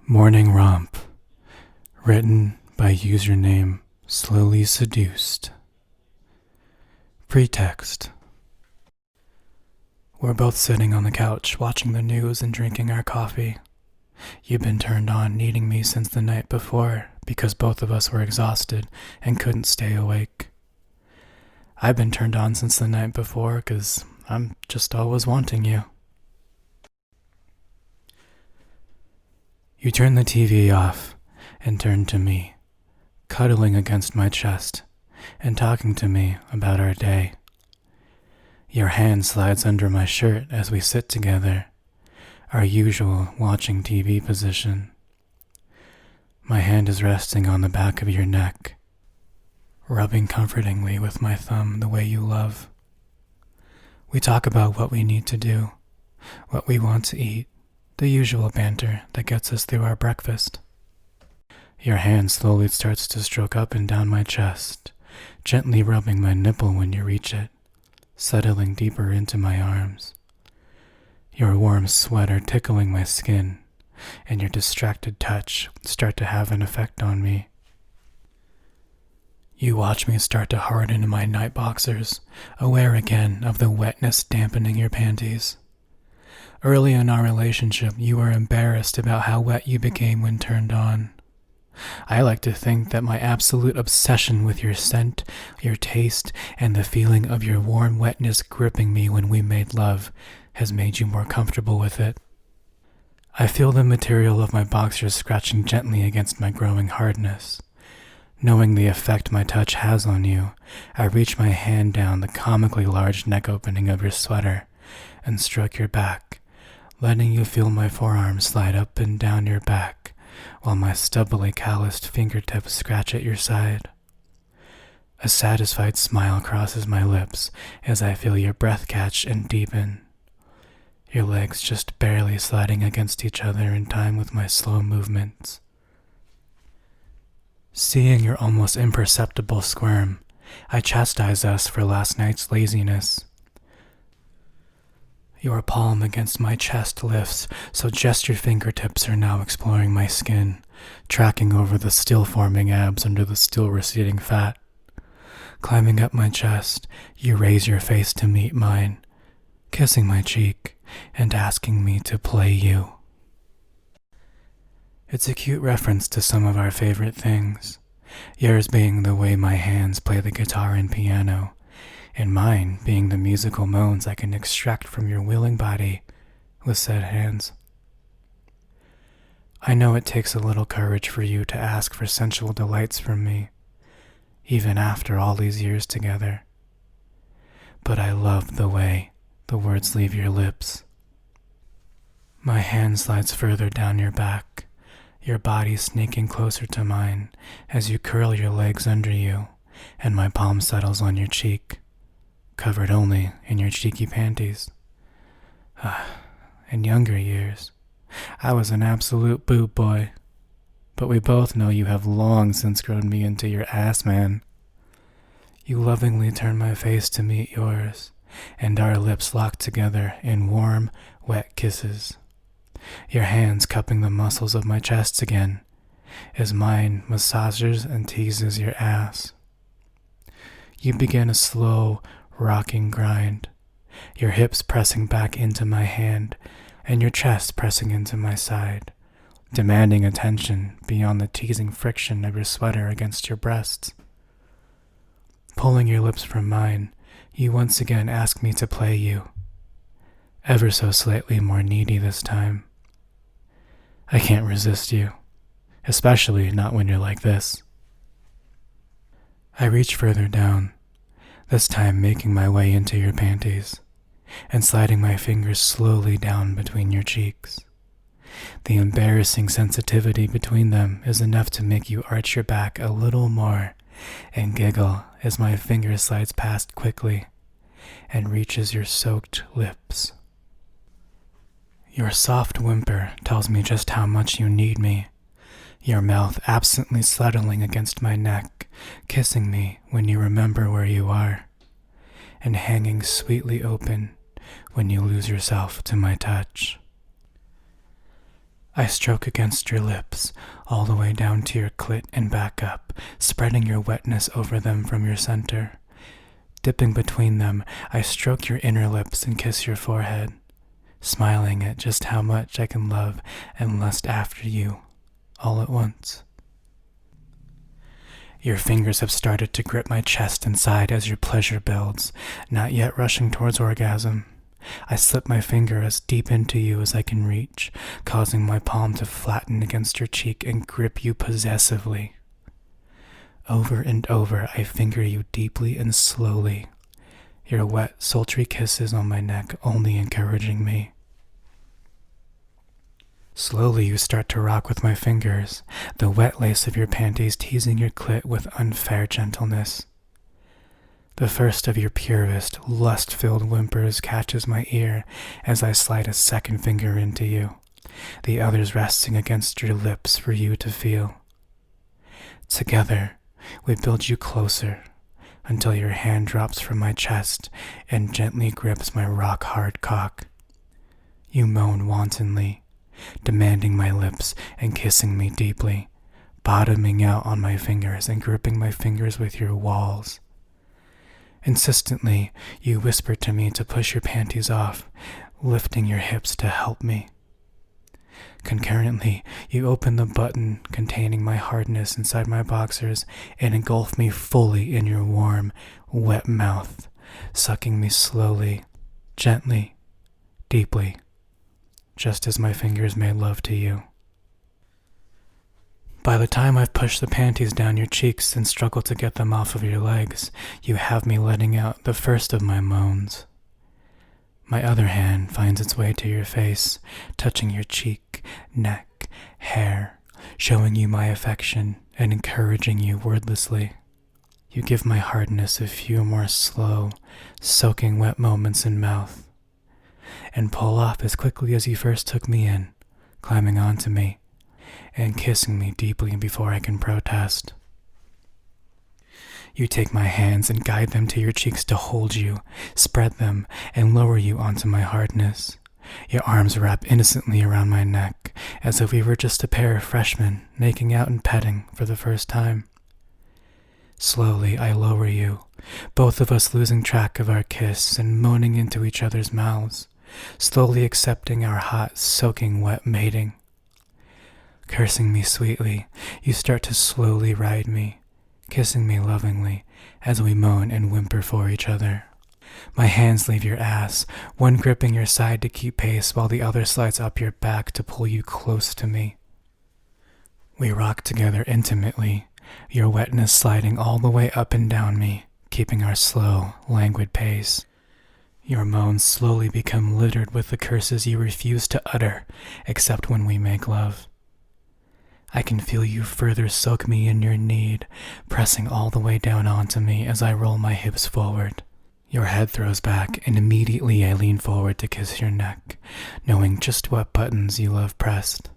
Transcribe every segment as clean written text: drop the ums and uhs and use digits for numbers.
Morning Romp, written by username SlowlySeduced. Pretext. We're both sitting on the couch watching the news and drinking our coffee. You've been turned on needing me since the night before because both of us were exhausted and couldn't stay awake. I've been turned on since the night before because I'm just always wanting you. You turned the TV off and turned to me, cuddling against my chest and talking to me about our day. Your hand slides under my shirt as we sit together, our usual watching TV position. My hand is resting on the back of your neck, rubbing comfortingly with my thumb the way you love. We talk about what we need to do, what we want to eat, the usual banter that gets us through our breakfast. Your hand slowly starts to stroke up and down my chest, gently rubbing my nipple when you reach it, settling deeper into my arms. Your warm sweater tickling my skin, and your distracted touch start to have an effect on me. You watch me start to harden in my night boxers, aware again of the wetness dampening your panties. Early in our relationship, you were embarrassed about how wet you became when turned on. I like to think that my absolute obsession with your scent, your taste, and the feeling of your warm wetness gripping me when we made love has made you more comfortable with it. I feel the material of my boxers scratching gently against my growing hardness. Knowing the effect my touch has on you, I reach my hand down the comically large neck opening of your sweater and stroke your back, letting you feel my forearms slide up and down your back while my stubbly calloused fingertips scratch at your side. A satisfied smile crosses my lips as I feel your breath catch and deepen, your legs just barely sliding against each other in time with my slow movements. Seeing your almost imperceptible squirm, I chastise us for last night's laziness. Your palm against my chest lifts, so just your fingertips are now exploring my skin, tracking over the still-forming abs under the still-receding fat. Climbing up my chest, you raise your face to meet mine, kissing my cheek and asking me to play you. It's a cute reference to some of our favorite things, yours being the way my hands play the guitar and piano, and mine being the musical moans I can extract from your willing body with said hands. I know it takes a little courage for you to ask for sensual delights from me, even after all these years together. But I love the way the words leave your lips. My hand slides further down your back, your body sneaking closer to mine as you curl your legs under you, and my palm settles on your cheek, covered only in your cheeky panties. In younger years, I was an absolute boob boy, but we both know you have long since grown me into your ass man. You lovingly turn my face to meet yours, and our lips lock together in warm, wet kisses. Your hands cupping the muscles of my chest again, as mine massages and teases your ass. You begin a slow, rocking grind, your hips pressing back into my hand and your chest pressing into my side, demanding attention beyond the teasing friction of your sweater against your breasts. Pulling your lips from mine, you once again ask me to play you, ever so slightly more needy this time. I can't resist you, especially not when you're like this. I reach further down, this time making my way into your panties, and sliding my fingers slowly down between your cheeks. The embarrassing sensitivity between them is enough to make you arch your back a little more and giggle as my finger slides past quickly and reaches your soaked lips. Your soft whimper tells me just how much you need me, your mouth absently settling against my neck, kissing me when you remember where you are, and hanging sweetly open when you lose yourself to my touch. I stroke against your lips, all the way down to your clit and back up, spreading your wetness over them from your center. Dipping between them, I stroke your inner lips and kiss your forehead, smiling at just how much I can love and lust after you, all at once. Your fingers have started to grip my chest and side as your pleasure builds, not yet rushing towards orgasm. I slip my finger as deep into you as I can reach, causing my palm to flatten against your cheek and grip you possessively. Over and over, I finger you deeply and slowly, your wet, sultry kisses on my neck only encouraging me. Slowly, you start to rock with my fingers, the wet lace of your panties teasing your clit with unfair gentleness. The first of your purest, lust-filled whimpers catches my ear as I slide a second finger into you, the others resting against your lips for you to feel. Together, we build you closer until your hand drops from my chest and gently grips my rock-hard cock. You moan wantonly, demanding my lips and kissing me deeply, bottoming out on my fingers and gripping my fingers with your walls. Insistently, you whisper to me to push your panties off, lifting your hips to help me. Concurrently, you open the button containing my hardness inside my boxers and engulf me fully in your warm, wet mouth, sucking me slowly, gently, deeply, just as my fingers made love to you. By the time I've pushed the panties down your cheeks and struggled to get them off of your legs, you have me letting out the first of my moans. My other hand finds its way to your face, touching your cheek, neck, hair, showing you my affection and encouraging you wordlessly. You give my hardness a few more slow, soaking wet moments in mouth, and pull off as quickly as you first took me in, climbing onto me and kissing me deeply before I can protest. You take my hands and guide them to your cheeks to hold you, spread them, and lower you onto my hardness. Your arms wrap innocently around my neck, as if we were just a pair of freshmen making out and petting for the first time. Slowly, I lower you, both of us losing track of our kiss and moaning into each other's mouths, slowly accepting our hot, soaking wet mating. Cursing me sweetly, you start to slowly ride me, kissing me lovingly as we moan and whimper for each other. My hands leave your ass, one gripping your side to keep pace while the other slides up your back to pull you close to me. We rock together intimately, your wetness sliding all the way up and down me, keeping our slow, languid pace. Your moans slowly become littered with the curses you refuse to utter, except when we make love. I can feel you further soak me in your need, pressing all the way down onto me as I roll my hips forward. Your head throws back, and immediately I lean forward to kiss your neck, knowing just what buttons you love pressed.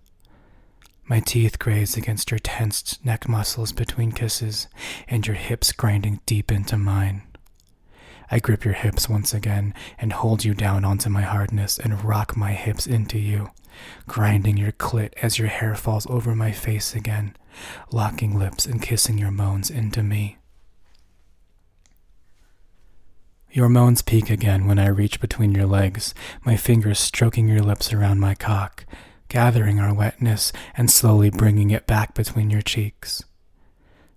My teeth graze against your tensed neck muscles between kisses, and your hips grinding deep into mine. I grip your hips once again and hold you down onto my hardness and rock my hips into you, grinding your clit as your hair falls over my face again, locking lips and kissing your moans into me. Your moans peak again when I reach between your legs, my fingers stroking your lips around my cock, gathering our wetness and slowly bringing it back between your cheeks.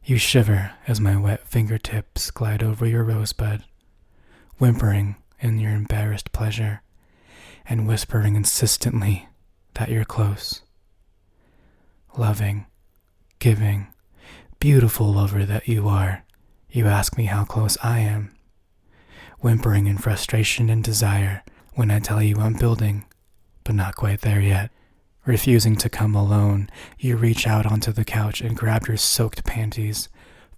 You shiver as my wet fingertips glide over your rosebud, whimpering in your embarrassed pleasure, and whispering insistently that you're close. Loving, giving, beautiful lover that you are, you ask me how close I am. Whimpering in frustration and desire when I tell you I'm building, but not quite there yet. Refusing to come alone, you reach out onto the couch and grab your soaked panties,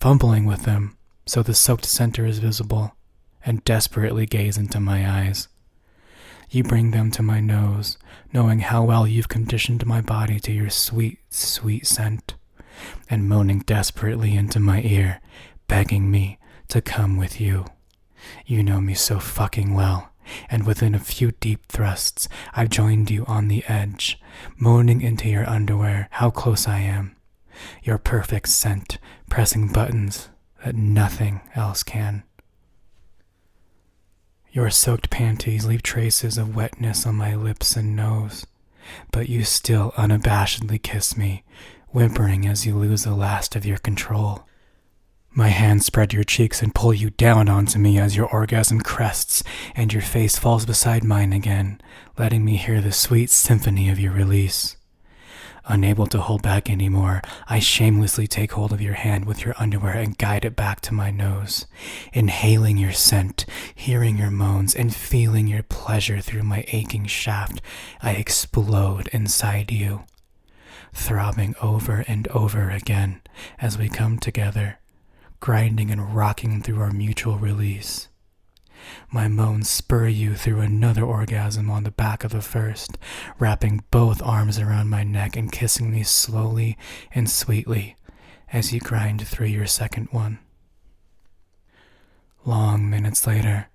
fumbling with them so the soaked center is visible, and desperately gaze into my eyes. You bring them to my nose, knowing how well you've conditioned my body to your sweet, sweet scent, and moaning desperately into my ear, begging me to come with you. You know me so fucking well, and within a few deep thrusts, I've joined you on the edge, moaning into your underwear how close I am. Your perfect scent, pressing buttons that nothing else can. Your soaked panties leave traces of wetness on my lips and nose, but you still unabashedly kiss me, whimpering as you lose the last of your control. My hands spread your cheeks and pull you down onto me as your orgasm crests and your face falls beside mine again, letting me hear the sweet symphony of your release. Unable to hold back anymore, I shamelessly take hold of your hand with your underwear and guide it back to my nose. Inhaling your scent, hearing your moans, and feeling your pleasure through my aching shaft, I explode inside you, throbbing over and over again as we come together, grinding and rocking through our mutual release. My moans spur you through another orgasm on the back of the first, wrapping both arms around my neck and kissing me slowly and sweetly as you grind through your second one. Long minutes later,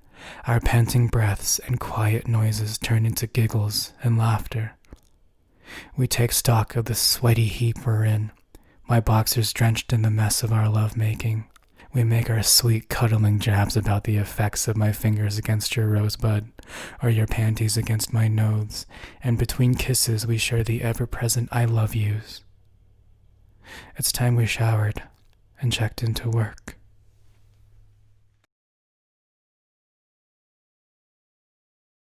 our panting breaths and quiet noises turn into giggles and laughter. We take stock of the sweaty heap we're in, my boxers drenched in the mess of our lovemaking. We make our sweet cuddling jabs about the effects of my fingers against your rosebud, or your panties against my nose, and between kisses we share the ever-present I love yous. It's time we showered and checked into work.